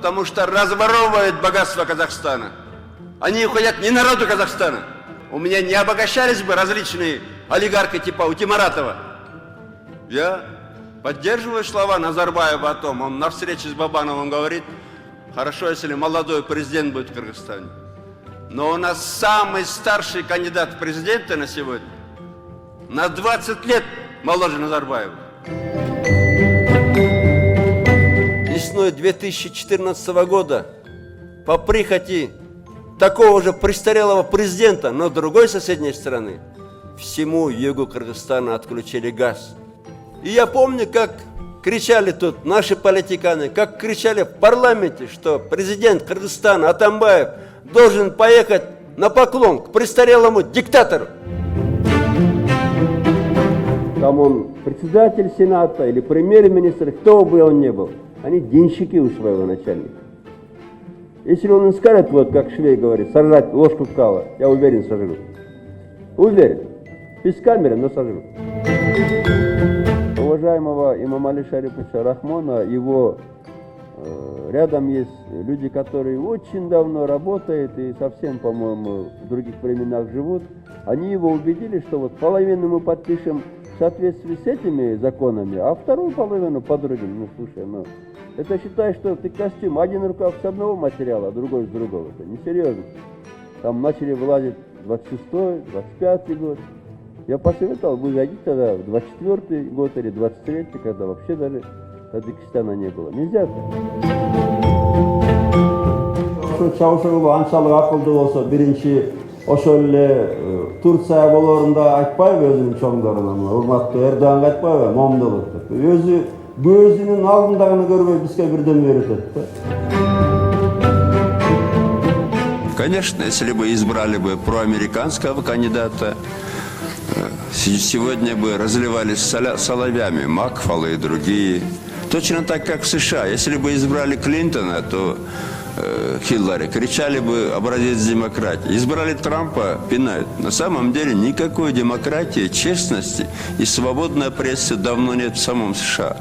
потому что разворовывают богатство Казахстана. Они уходят не народу Казахстана. У меня не обогащались бы различные олигархи типа Утимаратова. Я поддерживаю слова Назарбаева о том, он на встрече с Бабановым говорит, хорошо, если молодой президент будет в Кыргызстане. Но у нас самый старший кандидат в президенты на сегодня на 20 лет моложе Назарбаева. Весной 2014 года по прихоти такого же престарелого президента, но другой соседней страны, всему югу Кыргызстана отключили газ. И я помню, как кричали тут наши политиканы, как кричали в парламенте, что президент Кыргызстана Атамбаев должен поехать на поклон к престарелому диктатору. Там он председатель Сената или премьер-министр, кто бы он ни был, они денщики у своего начальника. Если он им скажет, вот как Швей говорит, сожрать ложку кала, я уверен, сожрут. Уверен. Без камеры, но сожрут. Уважаемого имама Али Шариповича Рахмона, его рядом есть люди, которые очень давно работают и совсем, по-моему, в других временах живут. Они его убедили, что вот половину мы подпишем в соответствии с этими законами, а вторую половину по другим. Ну, слушай, ну, это считай, что ты костюм, один рукав с одного материала, а другой с другого. Это несерьезно. Там начали вылазить 26-й, 25-й год. Я посоветовал, вы зайдите тогда в 24-й год или 23-й, когда вообще даже Таджикистана не было. Нельзя так. Чаушоглу анчалык акылды болсо, биринчи ошол эле Турция болоорунда айтпайбы өзүнүн чоңдоруна, урматтуу Эрдоганга айтпайбы, момдолот деп. Өзү көзүнүн алдындагыны көрбөй бизге бирден үйрөтөт да. Конечно, если бы избрали бы проамериканского кандидата, сегодня бы разливались соловьями Макфол и другие. Точно так, как в США. Если бы избрали Клинтона, то Хиллари кричали бы образец демократии. Избрали Трампа, пинают. На самом деле никакой демократии, честности и свободной прессы давно нет в самом США.